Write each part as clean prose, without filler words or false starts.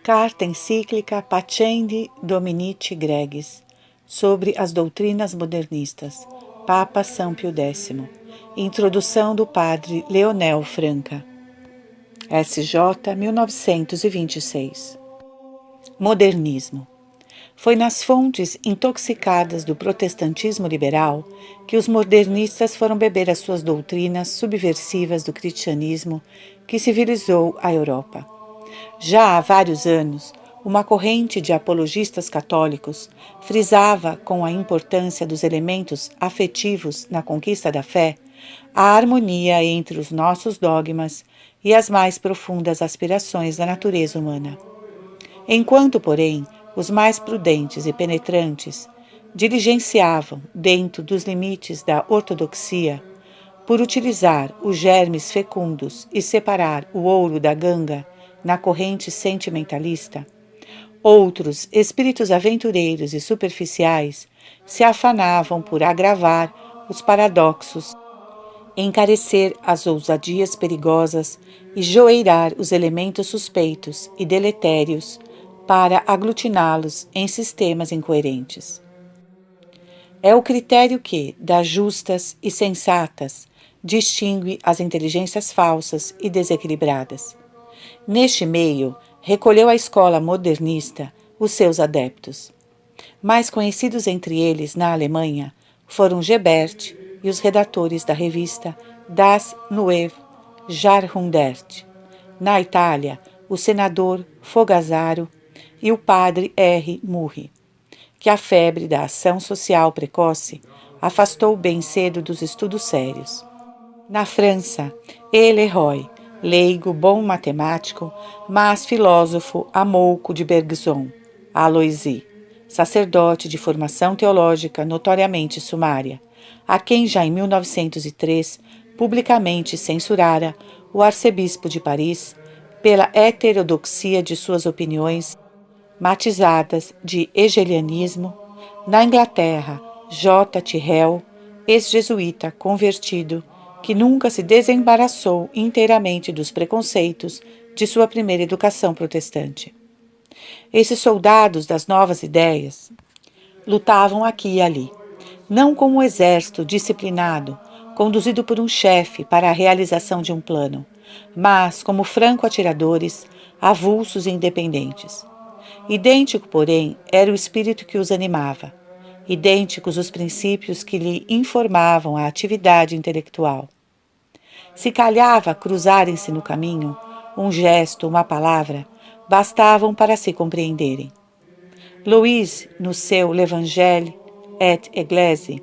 Carta encíclica Pacendi Dominici Gregis, sobre as doutrinas modernistas, Papa São Pio X. Introdução do Padre Leonel Franca. SJ 1926. Modernismo. Foi nas fontes intoxicadas do protestantismo liberal que os modernistas foram beber as suas doutrinas subversivas do cristianismo que civilizou a Europa. Já há vários anos, uma corrente de apologistas católicos frisava com a importância dos elementos afetivos na conquista da fé a harmonia entre os nossos dogmas e as mais profundas aspirações da natureza humana. Enquanto, porém, os mais prudentes e penetrantes diligenciavam, dentro dos limites da ortodoxia, por utilizar os germes fecundos e separar o ouro da ganga na corrente sentimentalista, outros espíritos aventureiros e superficiais se afanavam por agravar os paradoxos, encarecer as ousadias perigosas e joeirar os elementos suspeitos e deletérios para aglutiná-los em sistemas incoerentes. É o critério que, das justas e sensatas, distingue as inteligências falsas e desequilibradas. Neste meio, recolheu a escola modernista os seus adeptos. Mais conhecidos entre eles na Alemanha foram Gebert e os redatores da revista Das Neue Jahrhundert. Na Itália, o senador Fogazzaro e o padre R. Murri, que a febre da ação social precoce afastou bem cedo dos estudos sérios. Na França, Leroy, leigo, bom matemático, mas filósofo amouco de Bergson, Aloisy, sacerdote de formação teológica notoriamente sumária, a quem já em 1903 publicamente censurara o arcebispo de Paris pela heterodoxia de suas opiniões, matizadas de hegelianismo. Na Inglaterra, J. Tyrrell, ex-jesuíta convertido, que nunca se desembaraçou inteiramente dos preconceitos de sua primeira educação protestante. Esses soldados das novas ideias lutavam aqui e ali, não como um exército disciplinado, conduzido por um chefe para a realização de um plano, mas como franco-atiradores, avulsos e independentes. Idêntico, porém, era o espírito que os animava, idênticos os princípios que lhe informavam a atividade intelectual. Se calhava cruzarem-se no caminho, um gesto, uma palavra, bastavam para se compreenderem. Louis, no seu L'Evangile et Eglise,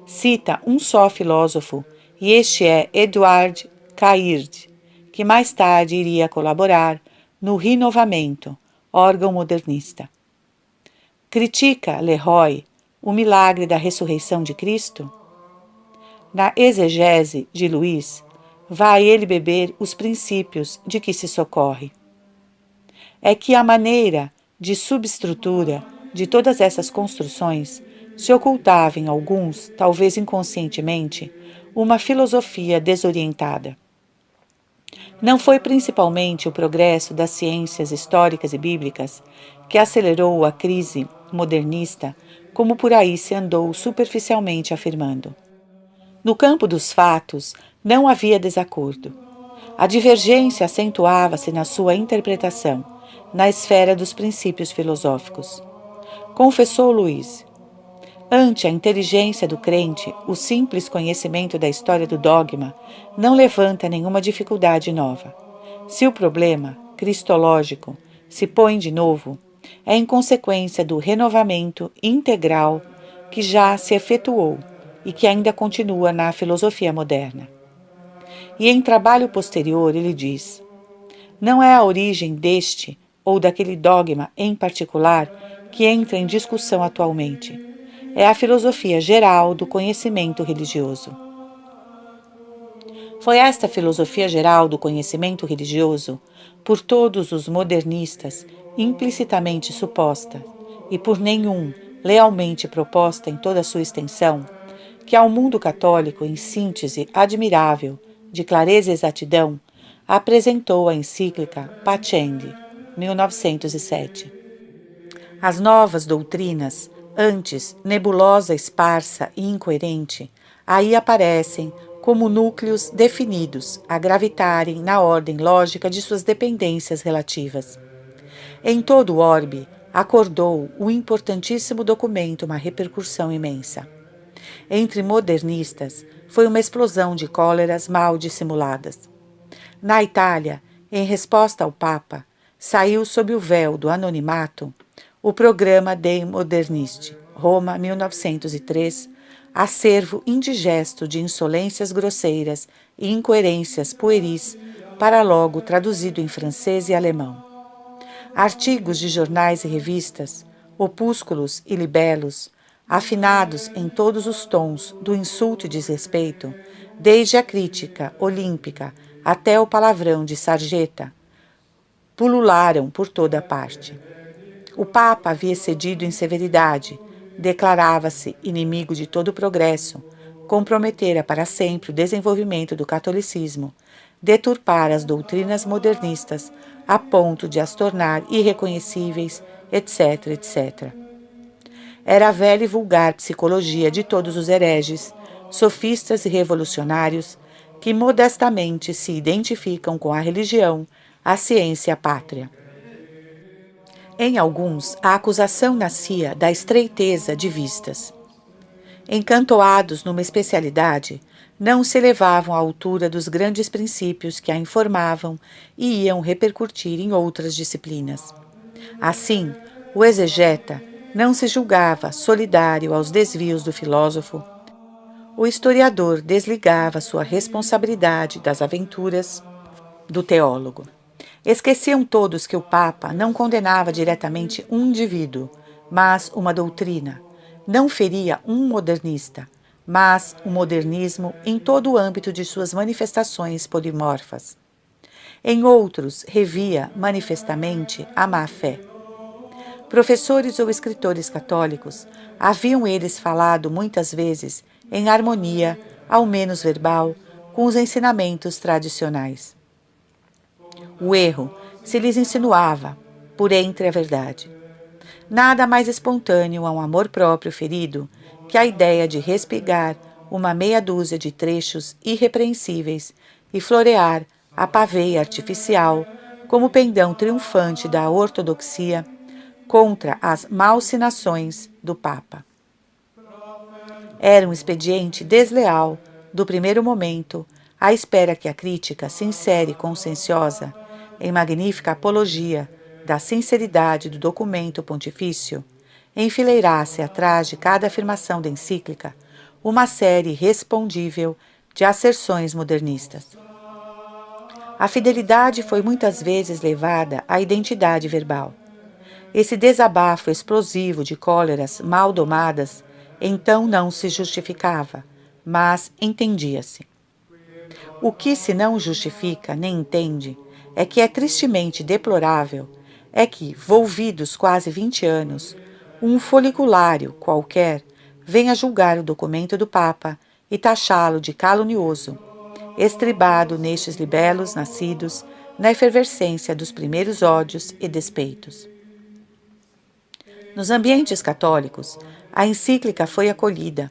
cita um só filósofo, e este é Edouard Caird, que mais tarde iria colaborar no Renovamento, órgão modernista. Critica Leroy o milagre da ressurreição de Cristo? Na exegese de Louis, vai ele beber os princípios de que se socorre. É que a maneira de subestrutura de todas essas construções se ocultava em alguns, talvez inconscientemente, uma filosofia desorientada. Não foi principalmente o progresso das ciências históricas e bíblicas que acelerou a crise modernista, como por aí se andou superficialmente afirmando. No campo dos fatos, não havia desacordo. A divergência acentuava-se na sua interpretação, na esfera dos princípios filosóficos. Confessou Luiz. Ante a inteligência do crente, o simples conhecimento da história do dogma não levanta nenhuma dificuldade nova. Se o problema, cristológico, se põe de novo, é em consequência do renovamento integral que já se efetuou e que ainda continua na filosofia moderna. E em trabalho posterior ele diz: não é a origem deste ou daquele dogma em particular que entra em discussão atualmente. É a filosofia geral do conhecimento religioso. Foi esta filosofia geral do conhecimento religioso, por todos os modernistas, implicitamente suposta, e por nenhum lealmente proposta em toda a sua extensão, que ao mundo católico, em síntese admirável, de clareza e exatidão, apresentou a encíclica Pacendi. 1907. As novas doutrinas, antes nebulosa, esparsa e incoerente, aí aparecem como núcleos definidos a gravitarem na ordem lógica de suas dependências relativas. Em todo o orbe, acordou o importantíssimo documento uma repercussão imensa. Entre modernistas, foi uma explosão de cóleras mal dissimuladas. Na Itália, em resposta ao Papa, saiu sob o véu do anonimato o programa Dei Modernisti, Roma, 1903, acervo indigesto de insolências grosseiras e incoerências pueris, para logo traduzido em francês e alemão. Artigos de jornais e revistas, opúsculos e libelos, afinados em todos os tons do insulto e desrespeito, desde a crítica olímpica até o palavrão de sarjeta, pulularam por toda a parte. O Papa havia excedido em severidade, declarava-se inimigo de todo o progresso, comprometera para sempre o desenvolvimento do catolicismo, deturpar as doutrinas modernistas a ponto de as tornar irreconhecíveis, etc., etc. Era a velha e vulgar psicologia de todos os hereges, sofistas e revolucionários que modestamente se identificam com a religião, a ciência e a pátria. Em alguns, a acusação nascia da estreiteza de vistas. Encantoados numa especialidade, não se elevavam à altura dos grandes princípios que a informavam e iam repercutir em outras disciplinas. Assim, o exegeta não se julgava solidário aos desvios do filósofo. O historiador desligava sua responsabilidade das aventuras do teólogo. Esqueciam todos que o Papa não condenava diretamente um indivíduo, mas uma doutrina. Não feria um modernista, mas o modernismo em todo o âmbito de suas manifestações polimorfas. Em outros, revia manifestamente a má-fé. Professores ou escritores católicos, haviam eles falado muitas vezes em harmonia, ao menos verbal, com os ensinamentos tradicionais. O erro se lhes insinuava por entre a verdade. Nada mais espontâneo a um amor próprio ferido que a ideia de respigar uma meia dúzia de trechos irrepreensíveis e florear a paveia artificial como pendão triunfante da ortodoxia contra as malsinações do Papa. Era um expediente desleal, do primeiro momento, à espera que a crítica sincera e conscienciosa, em magnífica apologia da sinceridade do documento pontifício, enfileirasse atrás de cada afirmação da encíclica uma série respondível de asserções modernistas. A fidelidade foi muitas vezes levada à identidade verbal. Esse desabafo explosivo de cóleras mal domadas então não se justificava, mas entendia-se. O que se não justifica nem entende é que é tristemente deplorável é que, volvidos quase 20 anos, um foliculário qualquer venha julgar o documento do Papa e taxá-lo de calunioso, estribado nestes libelos nascidos na efervescência dos primeiros ódios e despeitos. Nos ambientes católicos, a encíclica foi acolhida,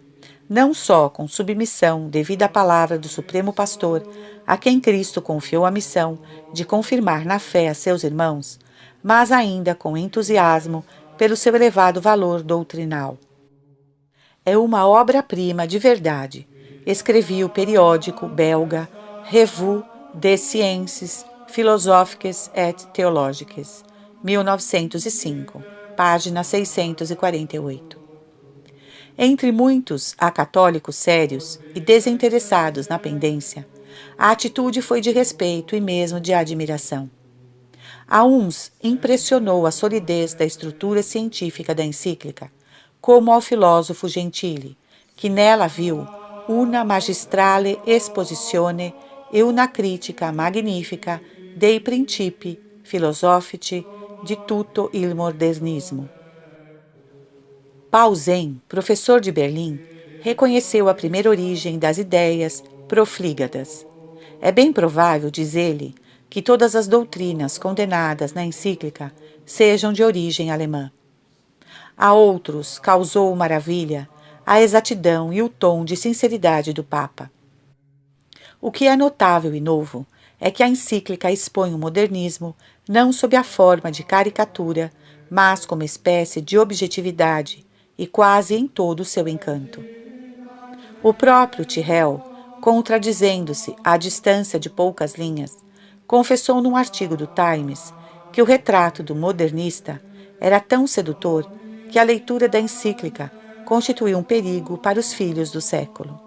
não só com submissão devido à palavra do Supremo Pastor, a quem Cristo confiou a missão de confirmar na fé a seus irmãos, mas ainda com entusiasmo pelo seu elevado valor doutrinal. É uma obra-prima de verdade, escrevia o periódico belga Revue des Sciences Philosophiques et Théologiques, 1905, página 648. Entre muitos acatólicos sérios e desinteressados na pendência, a atitude foi de respeito e mesmo de admiração. A uns impressionou a solidez da estrutura científica da encíclica, como ao filósofo Gentili, que nela viu una magistrale esposizione e una critica magnifica dei principi filosofici di tutto il modernismo. Paulsen, professor de Berlim, reconheceu a primeira origem das ideias proflígadas. É bem provável, diz ele, que todas as doutrinas condenadas na encíclica sejam de origem alemã. A outros causou maravilha a exatidão e o tom de sinceridade do Papa. O que é notável e novo é que a encíclica expõe o modernismo não sob a forma de caricatura, mas como espécie de objetividade e quase em todo o seu encanto. O próprio Tyrrell, contradizendo-se à distância de poucas linhas, confessou num artigo do Times que o retrato do modernista era tão sedutor que a leitura da encíclica constituiu um perigo para os filhos do século.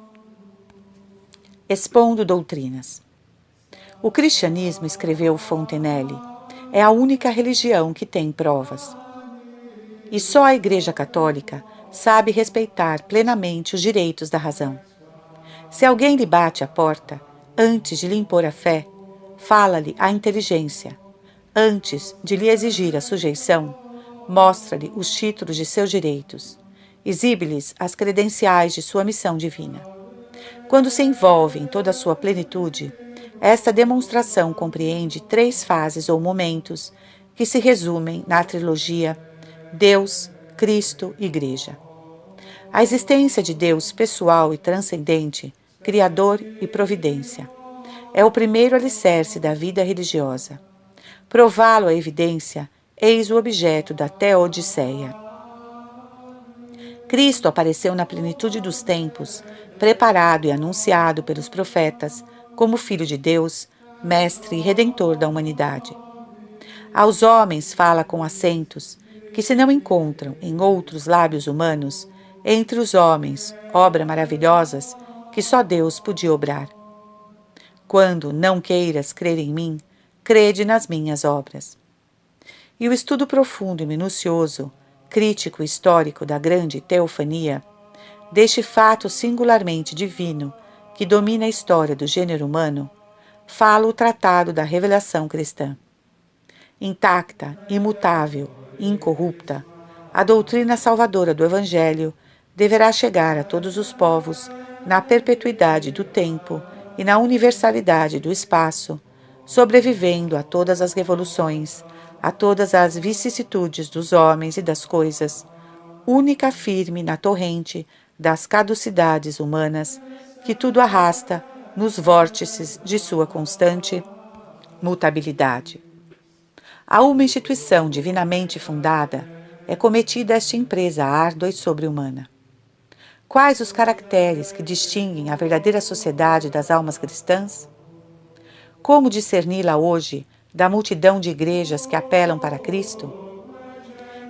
Expondo doutrinas. O cristianismo, escreveu Fontenelle, é a única religião que tem provas. E só a Igreja Católica sabe respeitar plenamente os direitos da razão. Se alguém lhe bate à porta, antes de lhe impor a fé, fala-lhe a inteligência. Antes de lhe exigir a sujeição, mostra-lhe os títulos de seus direitos. Exibe-lhes as credenciais de sua missão divina. Quando se envolve em toda a sua plenitude, esta demonstração compreende 3 fases ou momentos que se resumem na trilogia Deus, Cristo, Igreja. A existência de Deus pessoal e transcendente, Criador e Providência, é o primeiro alicerce da vida religiosa. Prová-lo à evidência, eis o objeto da Teodiceia. Cristo apareceu na plenitude dos tempos, preparado e anunciado pelos profetas como Filho de Deus, Mestre e Redentor da humanidade. Aos homens fala com acentos que se não encontram em outros lábios humanos, entre os homens, obras maravilhosas que só Deus podia obrar. Quando não queiras crer em mim, crede nas minhas obras. E o estudo profundo e minucioso, crítico e histórico da grande teofania, deste fato singularmente divino que domina a história do gênero humano, fala o Tratado da Revelação Cristã. Intacta, imutável e incorrupta, a doutrina salvadora do Evangelho deverá chegar a todos os povos na perpetuidade do tempo e na universalidade do espaço, sobrevivendo a todas as revoluções, a todas as vicissitudes dos homens e das coisas, única firme na torrente das caducidades humanas que tudo arrasta nos vórtices de sua constante mutabilidade. A uma instituição divinamente fundada é cometida esta empresa árdua e sobre-humana. Quais os caracteres que distinguem a verdadeira sociedade das almas cristãs? Como discerni-la hoje da multidão de igrejas que apelam para Cristo?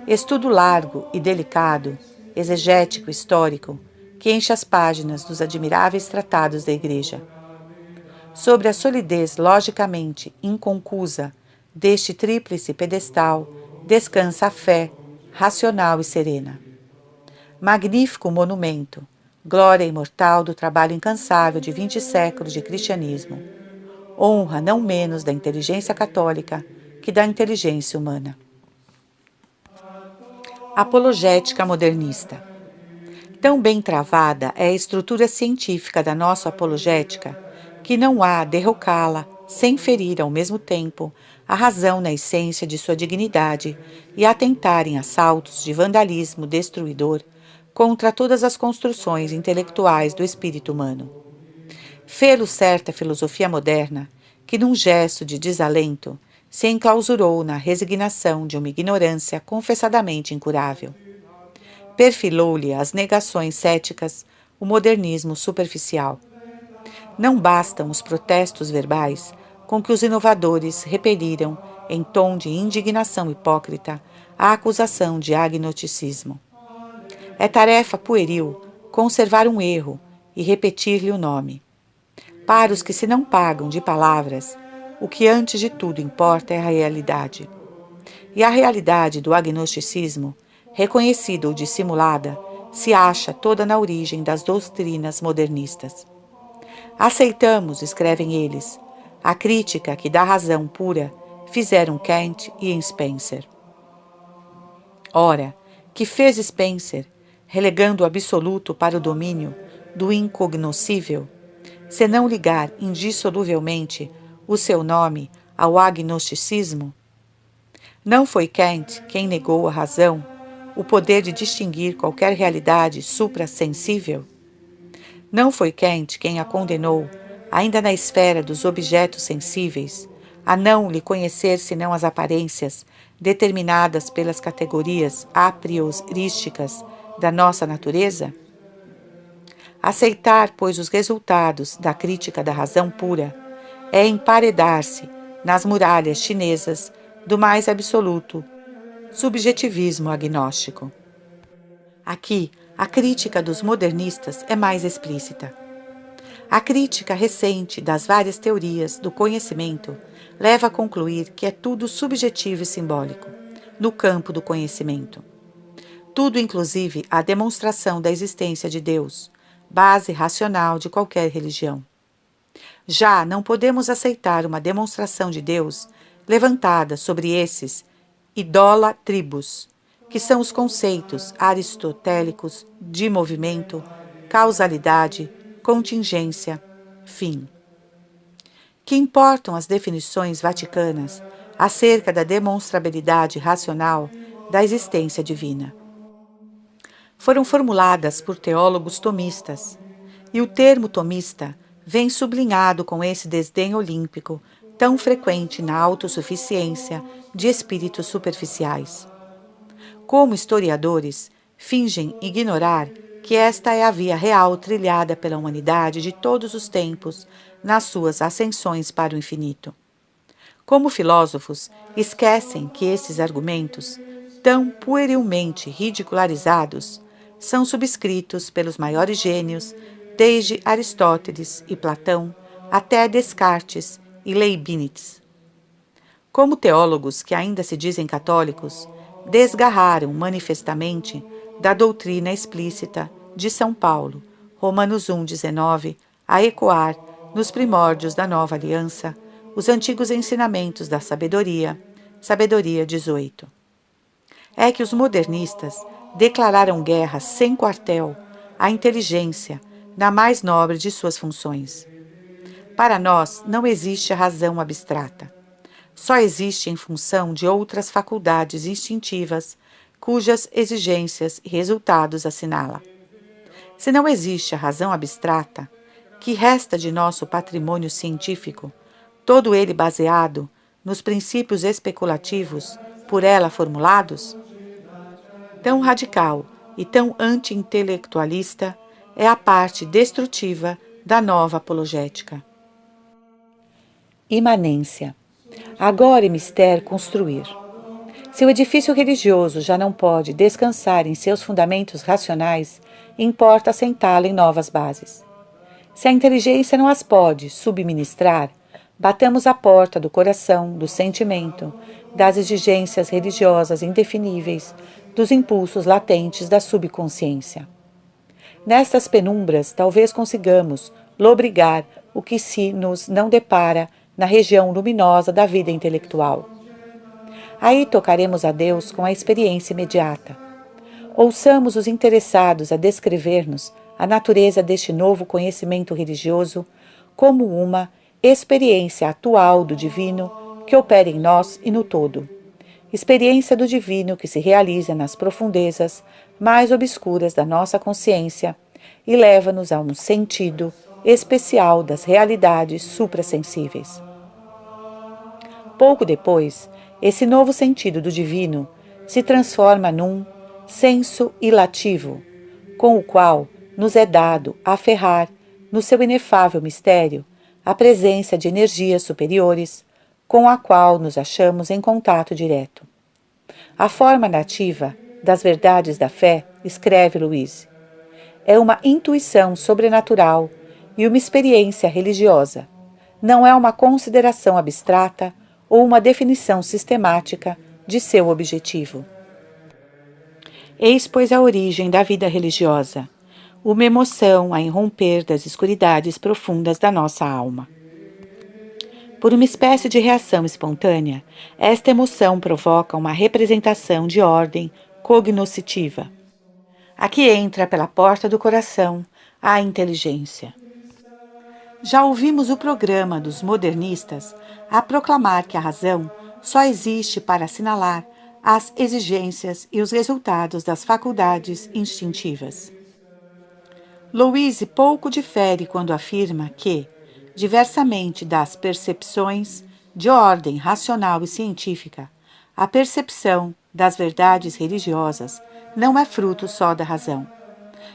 Estudo largo e delicado, exegético e histórico, que enche as páginas dos admiráveis tratados da Igreja. Sobre a solidez logicamente inconcusa deste tríplice pedestal descansa a fé, racional e serena. Magnífico monumento, glória imortal do trabalho incansável de 20 séculos de cristianismo. Honra não menos da inteligência católica que da inteligência humana. Apologética modernista. Tão bem travada é a estrutura científica da nossa apologética que não há derrocá-la sem ferir ao mesmo tempo a razão na essência de sua dignidade e atentar em assaltos de vandalismo destruidor contra todas as construções intelectuais do espírito humano. Fê-lo certa filosofia moderna que, num gesto de desalento, se enclausurou na resignação de uma ignorância confessadamente incurável. Perfilou-lhe as negações céticas o modernismo superficial. Não bastam os protestos verbais com que os inovadores repeliram, em tom de indignação hipócrita, a acusação de agnosticismo. É tarefa pueril conservar um erro e repetir-lhe o nome. Para os que se não pagam de palavras, o que antes de tudo importa é a realidade. E a realidade do agnosticismo, reconhecida ou dissimulada, se acha toda na origem das doutrinas modernistas. Aceitamos, escrevem eles, a crítica que da razão pura fizeram Kant e Spencer. Ora, que fez Spencer, relegando o absoluto para o domínio do incognoscível, senão ligar indissoluvelmente o seu nome ao agnosticismo? Não foi Kant quem negou à razão o poder de distinguir qualquer realidade suprassensível? Não foi Kant quem a condenou, ainda na esfera dos objetos sensíveis, a não lhe conhecer senão as aparências, determinadas pelas categorias a priorísticas da nossa natureza? Aceitar, pois, os resultados da crítica da razão pura é emparedar-se nas muralhas chinesas do mais absoluto subjetivismo agnóstico. Aqui, a crítica dos modernistas é mais explícita. A crítica recente das várias teorias do conhecimento leva a concluir que é tudo subjetivo e simbólico, no campo do conhecimento. Tudo, inclusive, a demonstração da existência de Deus, base racional de qualquer religião. Já não podemos aceitar uma demonstração de Deus levantada sobre esses idolatribos, que são os conceitos aristotélicos de movimento, causalidade, contingência, fim. Que importam as definições vaticanas acerca da demonstrabilidade racional da existência divina? Foram formuladas por teólogos tomistas, e o termo tomista vem sublinhado com esse desdém olímpico tão frequente na autossuficiência de espíritos superficiais. Como historiadores, fingem ignorar que esta é a via real trilhada pela humanidade de todos os tempos nas suas ascensões para o infinito. Como filósofos, esquecem que esses argumentos, tão puerilmente ridicularizados, são subscritos pelos maiores gênios, desde Aristóteles e Platão até Descartes e Leibniz. Como teólogos que ainda se dizem católicos, desgarraram manifestamente da doutrina explícita de São Paulo, Romanos 1,19, a ecoar, nos primórdios da nova aliança, os antigos ensinamentos da sabedoria, Sabedoria 18. É que os modernistas declararam guerra sem quartel à inteligência na mais nobre de suas funções. Para nós não existe a razão abstrata. Só existe em função de outras faculdades instintivas, cujas exigências e resultados assinala. Se não existe a razão abstrata, que resta de nosso patrimônio científico, todo ele baseado nos princípios especulativos por ela formulados? Tão radical e tão anti-intelectualista é a parte destrutiva da nova apologética. Imanência. Agora é mister construir. Se o edifício religioso já não pode descansar em seus fundamentos racionais, importa assentá-lo em novas bases. Se a inteligência não as pode subministrar, batamos a porta do coração, do sentimento, das exigências religiosas indefiníveis, dos impulsos latentes da subconsciência. Nestas penumbras, talvez consigamos lobrigar o que se nos não depara na região luminosa da vida intelectual. Aí tocaremos a Deus com a experiência imediata. Ouçamos os interessados a descrever-nos a natureza deste novo conhecimento religioso como uma experiência atual do divino que opera em nós e no todo. Experiência do divino que se realiza nas profundezas mais obscuras da nossa consciência e leva-nos a um sentido especial das realidades suprassensíveis. Pouco depois, esse novo sentido do divino se transforma num senso ilativo, com o qual nos é dado aferrar, no seu inefável mistério, a presença de energias superiores, com a qual nos achamos em contato direto. A forma nativa das verdades da fé, escreve Luiz, é uma intuição sobrenatural e uma experiência religiosa. Não é uma consideração abstrata ou uma definição sistemática de seu objetivo. Eis, pois, a origem da vida religiosa, uma emoção a irromper das escuridades profundas da nossa alma. Por uma espécie de reação espontânea, esta emoção provoca uma representação de ordem cognoscitiva. Aqui entra pela porta do coração a inteligência. Já ouvimos o programa dos modernistas a proclamar que a razão só existe para assinalar as exigências e os resultados das faculdades instintivas. Louise pouco difere quando afirma que, diversamente das percepções de ordem racional e científica, a percepção das verdades religiosas não é fruto só da razão.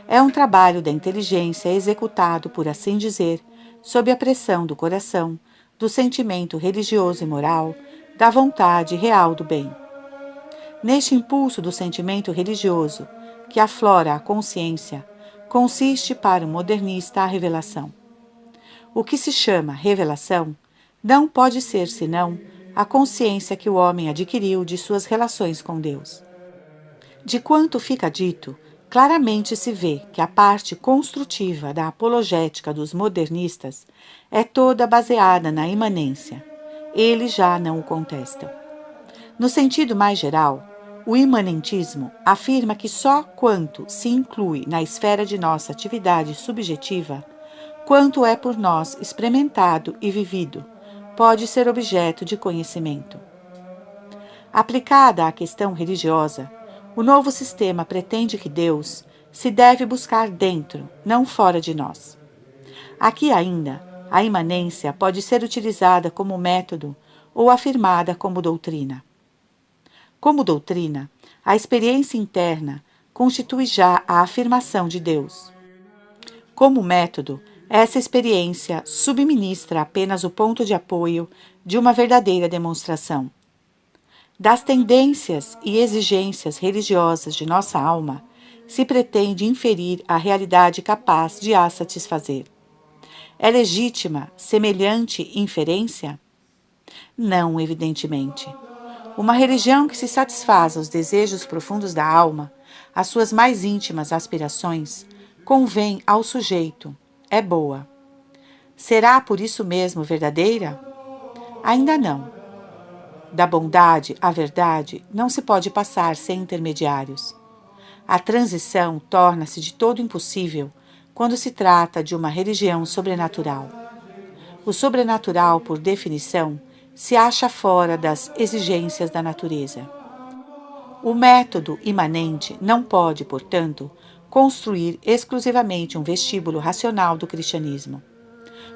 É um trabalho da inteligência executado, por assim dizer, sob a pressão do coração, do sentimento religioso e moral, da vontade real do bem. Neste impulso do sentimento religioso, que aflora a consciência, consiste para o modernista a revelação. O que se chama revelação não pode ser senão a consciência que o homem adquiriu de suas relações com Deus. De quanto fica dito, claramente se vê que a parte construtiva da apologética dos modernistas é toda baseada na imanência. Eles já não o contestam. No sentido mais geral, o imanentismo afirma que só quanto se inclui na esfera de nossa atividade subjetiva, quanto é por nós experimentado e vivido, pode ser objeto de conhecimento. Aplicada à questão religiosa, o novo sistema pretende que Deus se deve buscar dentro, não fora de nós. Aqui ainda, a imanência pode ser utilizada como método ou afirmada como doutrina. Como doutrina, a experiência interna constitui já a afirmação de Deus. Como método, essa experiência subministra apenas o ponto de apoio de uma verdadeira demonstração. Das tendências e exigências religiosas de nossa alma, se pretende inferir a realidade capaz de a satisfazer. É legítima semelhante inferência? Não, evidentemente. Uma religião que se satisfaz aos desejos profundos da alma, às suas mais íntimas aspirações, convém ao sujeito, é boa. Será por isso mesmo verdadeira? Ainda não. Da bondade à verdade não se pode passar sem intermediários. A transição torna-se de todo impossível quando se trata de uma religião sobrenatural. O sobrenatural, por definição, se acha fora das exigências da natureza. O método imanente não pode, portanto, construir exclusivamente um vestíbulo racional do cristianismo.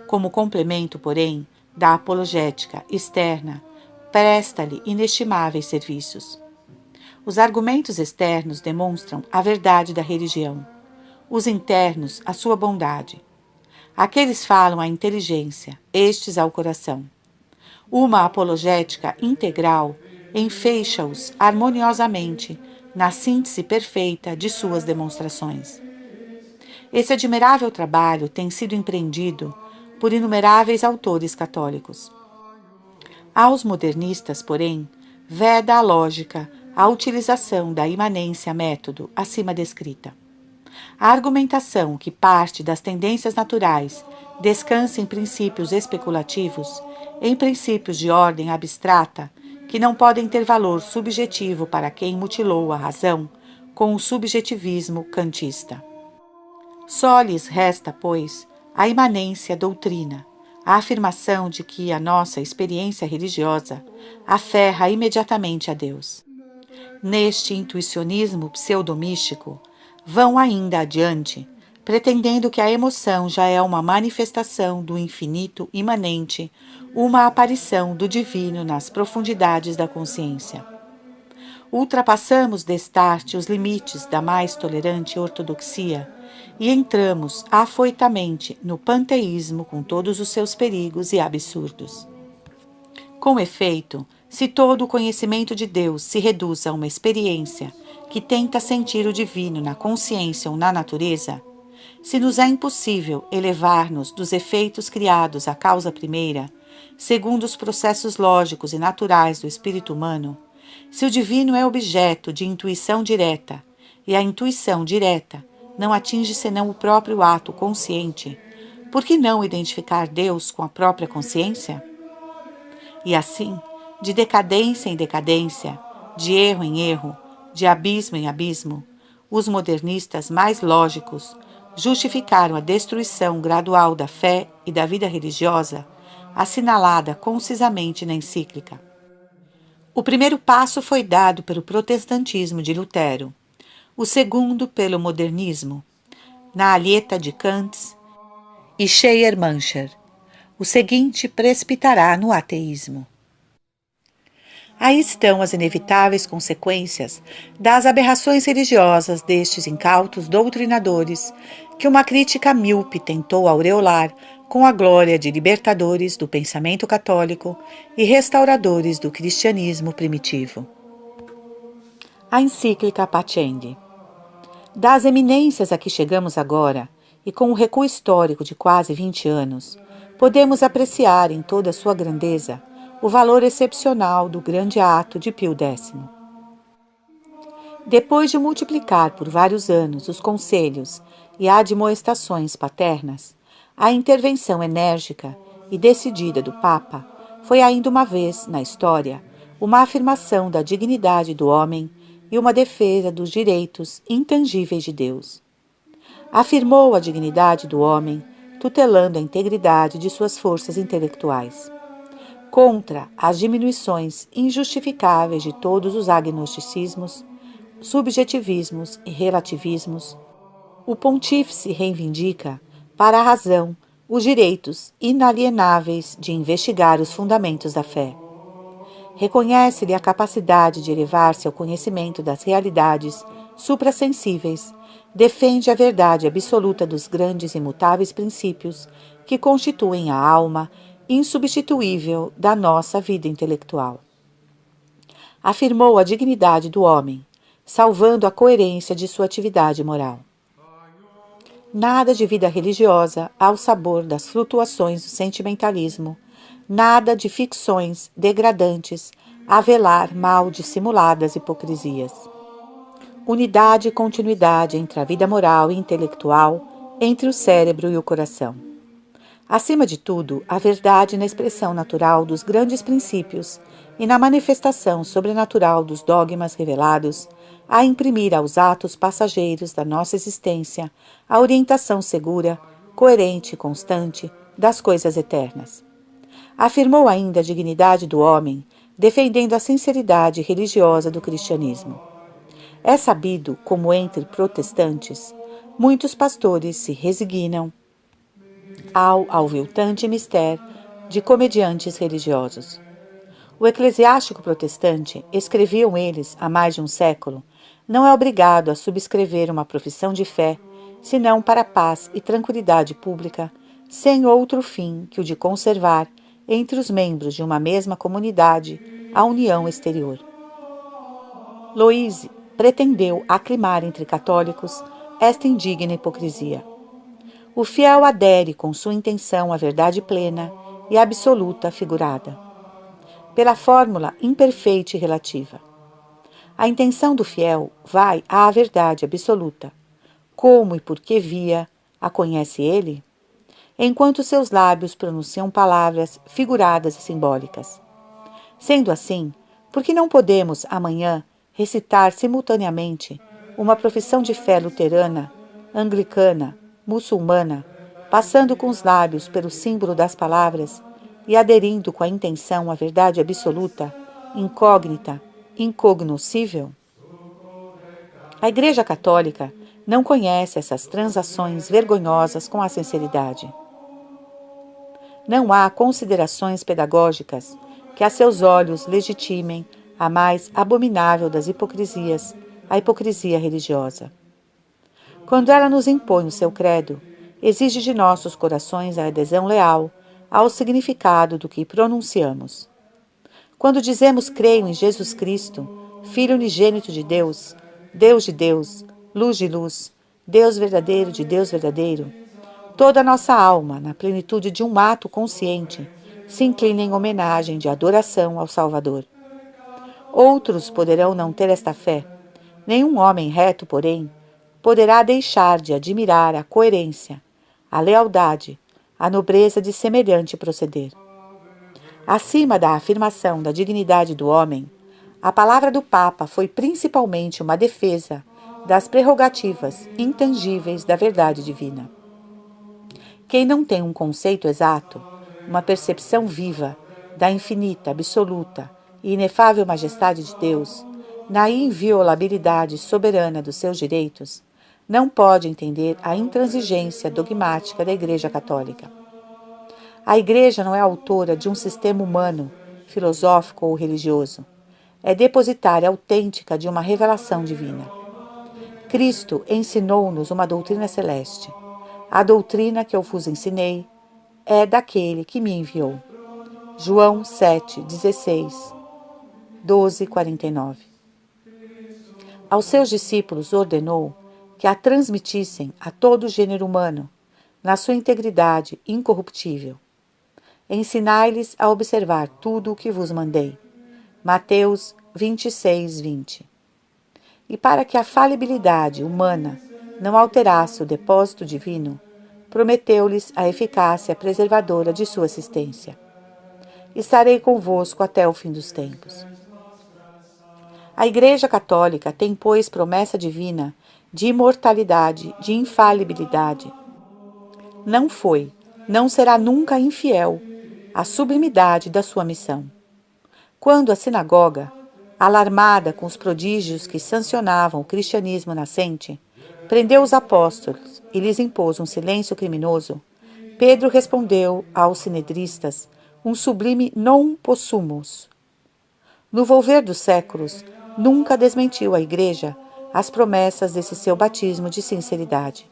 Como complemento, porém, da apologética externa, presta-lhe inestimáveis serviços. Os argumentos externos demonstram a verdade da religião, os internos a sua bondade. Aqueles falam à inteligência, estes ao coração. Uma apologética integral enfeixa-os harmoniosamente na síntese perfeita de suas demonstrações. Esse admirável trabalho tem sido empreendido por inumeráveis autores católicos. Aos modernistas, porém, veda a lógica a utilização da imanência método acima descrita. A argumentação que parte das tendências naturais descansa em princípios especulativos, em princípios de ordem abstrata, que não podem ter valor subjetivo para quem mutilou a razão com o subjetivismo kantista. Só lhes resta, pois, a imanência doutrina, a afirmação de que a nossa experiência religiosa aferra imediatamente a Deus. Neste intuicionismo pseudomístico, vão ainda adiante, pretendendo que a emoção já é uma manifestação do infinito imanente, uma aparição do divino nas profundidades da consciência. Ultrapassamos destarte os limites da mais tolerante ortodoxia e entramos afoitamente no panteísmo com todos os seus perigos e absurdos. Com efeito, se todo o conhecimento de Deus se reduz a uma experiência que tenta sentir o divino na consciência ou na natureza, se nos é impossível elevar-nos dos efeitos criados à causa primeira, segundo os processos lógicos e naturais do espírito humano, se o divino é objeto de intuição direta, e a intuição direta não atinge senão o próprio ato consciente, por que não identificar Deus com a própria consciência? E assim, de decadência em decadência, de erro em erro, de abismo em abismo, os modernistas mais lógicos justificaram a destruição gradual da fé e da vida religiosa, assinalada concisamente na encíclica. O primeiro passo foi dado pelo protestantismo de Lutero, o segundo pelo modernismo, na Alheta de Kant e Schleiermacher. O seguinte precipitará no ateísmo. Aí estão as inevitáveis consequências das aberrações religiosas destes incautos doutrinadores que uma crítica míope tentou aureolar com a glória de libertadores do pensamento católico e restauradores do cristianismo primitivo. A encíclica Pacendi. Das eminências a que chegamos agora, e com um recuo histórico de quase 20 anos, podemos apreciar em toda a sua grandeza o valor excepcional do grande ato de Pio X. Depois de multiplicar por vários anos os conselhos e admoestações paternas, a intervenção enérgica e decidida do Papa foi ainda uma vez, na história, uma afirmação da dignidade do homem e uma defesa dos direitos intangíveis de Deus. Afirmou a dignidade do homem, tutelando a integridade de suas forças intelectuais. Contra as diminuições injustificáveis de todos os agnosticismos, subjetivismos e relativismos, o pontífice reivindica, para a razão, os direitos inalienáveis de investigar os fundamentos da fé. Reconhece-lhe a capacidade de elevar-se ao conhecimento das realidades suprassensíveis, defende a verdade absoluta dos grandes e imutáveis princípios que constituem a alma insubstituível da nossa vida intelectual. Afirmou a dignidade do homem, salvando a coerência de sua atividade moral. Nada de vida religiosa ao sabor das flutuações do sentimentalismo, nada de ficções degradantes a velar mal dissimuladas hipocrisias. Unidade e continuidade entre a vida moral e intelectual, entre o cérebro e o coração. Acima de tudo, a verdade na expressão natural dos grandes princípios e na manifestação sobrenatural dos dogmas revelados, a imprimir aos atos passageiros da nossa existência a orientação segura, coerente e constante das coisas eternas. Afirmou ainda a dignidade do homem, defendendo a sinceridade religiosa do cristianismo. É sabido como entre protestantes, muitos pastores se resignam ao aviltante mistério de comediantes religiosos. O eclesiástico protestante, escreviam eles há mais de um século, não é obrigado a subscrever uma profissão de fé, senão para a paz e tranquilidade pública, sem outro fim que o de conservar, entre os membros de uma mesma comunidade, a união exterior. Loise pretendeu aclimar entre católicos esta indigna hipocrisia. O fiel adere com sua intenção à verdade plena e absoluta figurada, pela fórmula imperfeita e relativa. A intenção do fiel vai à verdade absoluta. Como e por que via a conhece ele? Enquanto seus lábios pronunciam palavras figuradas e simbólicas. Sendo assim, por que não podemos, amanhã, recitar simultaneamente uma profissão de fé luterana, anglicana, muçulmana, passando com os lábios pelo símbolo das palavras e aderindo com a intenção à verdade absoluta, incógnita, incognoscível? A Igreja Católica não conhece essas transações vergonhosas com a sinceridade. Não há considerações pedagógicas que a seus olhos legitimem a mais abominável das hipocrisias, a hipocrisia religiosa. Quando ela nos impõe o seu credo, exige de nossos corações a adesão leal ao significado do que pronunciamos. Quando dizemos creio em Jesus Cristo, Filho unigênito de Deus, Deus de Deus, luz de luz, Deus verdadeiro de Deus verdadeiro, toda a nossa alma, na plenitude de um ato consciente, se inclina em homenagem de adoração ao Salvador. Outros poderão não ter esta fé. Nenhum homem reto, porém, poderá deixar de admirar a coerência, a lealdade, a nobreza de semelhante proceder. Acima da afirmação da dignidade do homem, a palavra do Papa foi principalmente uma defesa das prerrogativas intangíveis da verdade divina. Quem não tem um conceito exato, uma percepção viva da infinita, absoluta e inefável majestade de Deus, na inviolabilidade soberana dos seus direitos, não pode entender a intransigência dogmática da Igreja Católica. A Igreja não é autora de um sistema humano, filosófico ou religioso. É depositária autêntica de uma revelação divina. Cristo ensinou-nos uma doutrina celeste. A doutrina que eu vos ensinei é daquele que me enviou. João 7, 16, 12, 49. Aos seus discípulos ordenou que a transmitissem a todo o gênero humano, na sua integridade incorruptível. Ensinai-lhes a observar tudo o que vos mandei. Mateus 26, 20. E para que a falibilidade humana não alterasse o depósito divino, prometeu-lhes a eficácia preservadora de sua assistência. Estarei convosco até o fim dos tempos. A Igreja Católica tem, pois, promessa divina de imortalidade, de infalibilidade. Não foi, não será nunca infiel à sublimidade da sua missão. Quando a sinagoga, alarmada com os prodígios que sancionavam o cristianismo nascente, prendeu os apóstolos e lhes impôs um silêncio criminoso, Pedro respondeu aos sinedristas um sublime non possumus. No volver dos séculos, nunca desmentiu a Igreja as promessas desse seu batismo de sinceridade.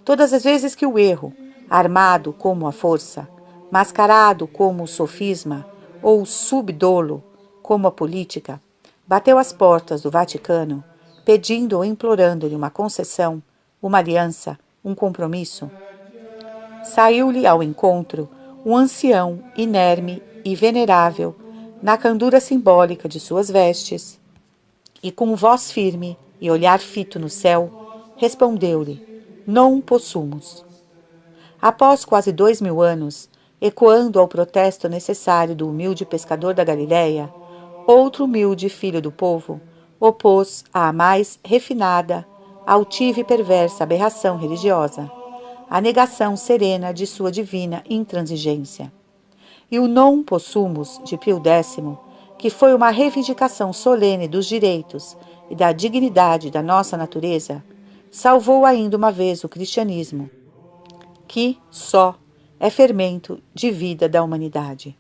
Todas as vezes que o erro, armado como a força, mascarado como o sofisma ou subdolo como a política, bateu às portas do Vaticano, pedindo ou implorando-lhe uma concessão, uma aliança, um compromisso, saiu-lhe ao encontro um ancião inerme e venerável, na candura simbólica de suas vestes, e com voz firme e olhar fito no céu, respondeu-lhe: Non possumus. Após quase 2000 anos, ecoando ao protesto necessário do humilde pescador da Galileia, outro humilde filho do povo opôs à mais refinada, altiva e perversa aberração religiosa a negação serena de sua divina intransigência. E o non possumus de Pio X, que foi uma reivindicação solene dos direitos e da dignidade da nossa natureza, salvou ainda uma vez o cristianismo, que só é fermento de vida da humanidade.